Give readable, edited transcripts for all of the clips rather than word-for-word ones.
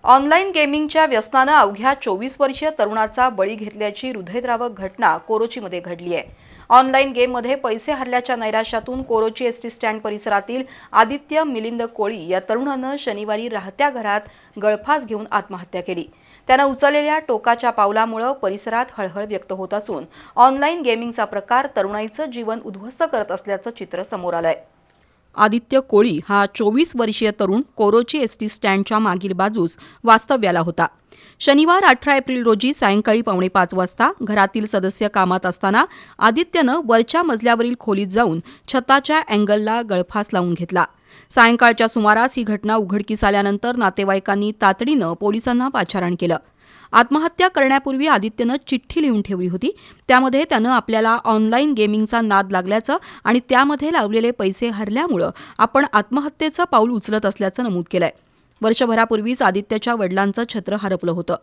Online गेमिंगच्या व्यसनानं अवघ्या 24 वर्षीय तरुणाचा बळी घेतल्याची हृदयद्रावक घटना कोरोचीमध्ये घडली आहे। ऑनलाईन गेममध्ये पैसे हरल्याच्या नैराश्यातून कोरोची एसटी स्टँड परिसरातील आदित्य मिलिंद कोळी या तरुणानं शनिवारी राहत्या घरात गळफास घेऊन आत्महत्या केली। त्यानं उचललेल्या टोकाच्या पावलामुळे परिसरात हळहळ व्यक्त होत असून ऑनलाईन गेमिंगचा प्रकार तरुणाईचं जीवन उद्ध्वस्त करत असल्याचं चित्र समोर आलंय। आदित्य कोळी हा 24 वर्षीय तरुण कोरोची एसटी स्टँडच्या मागील बाजूस वास्तव्याला होता। शनिवार 18 एप्रिल रोजी सायंकाळी 4:45 वाजता घरातील सदस्य कामात असताना आदित्यनं वरच्या मजल्यावरील खोलीत जाऊन छताच्या अँगलला गळफास लावून घेतला। सायंकाळच्या सुमारास ही घटना उघडकीस आल्यानंतर नातेवाईकांनी तातडीनं पोलिसांना पाचारण केलं। आत्महत्या करण्यापूर्वी आदित्यनं चिठ्ठी लिहून ठेवली होती। त्यामध्ये त्यानं आपल्याला ऑनलाईन गेमिंगचा नाद लागल्याचं आणि त्यामध्ये लावलेले पैसे हरल्यामुळे आपण आत्महत्येचं पाऊल उचलत असल्याचं नमूद केलंय। वर्षभरापूर्वीच आदित्यच्या वडिलांचं छत्र हरपलं होतं।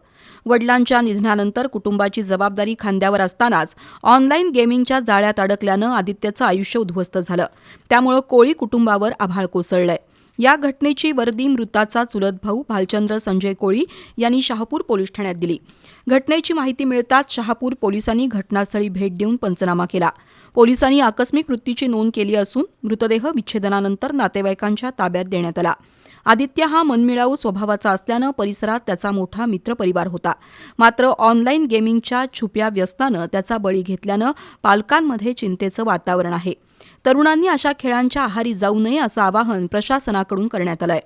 वडिलांच्या निधनानंतर कुटुंबाची जबाबदारी खांद्यावर असतानाच ऑनलाईन गेमिंगच्या जाळ्यात अडकल्यानं आदित्यचं आयुष्य उद्ध्वस्त झालं। त्यामुळे कोळी कुटुंबावर आभाळ कोसळलंय। या घटनेची वर्दी मृताचा चुलत भाऊ भालचंद्र संजय कोळी यांनी शहापूर पोलीस ठाण्यात दिली। घटनेची माहिती मिळताच शहापूर पोलिसांनी घटनास्थळी भेट देऊन पंचनामा केला। पोलिसांनी आकस्मिक मृत्यूची नोंद केली असून मृतदेह विच्छेदनानंतर नातेवाईकांच्या ताब्यात देण्यात आला। आदित्य हा मनमिळावू स्वभावाचा असल्यानं परिसरात त्याचा मोठा मित्रपरिवार होता। मात्र ऑनलाईन गेमिंगच्या छुप्या व्यसनानं त्याचा बळी घेतल्यानं पालकांमध्ये चिंतेचं वातावरण आहे। तरुणांनी अशा खेळांच्या आहारी जाऊ नये असं आवाहन प्रशासनाकडून करण्यात आलंय।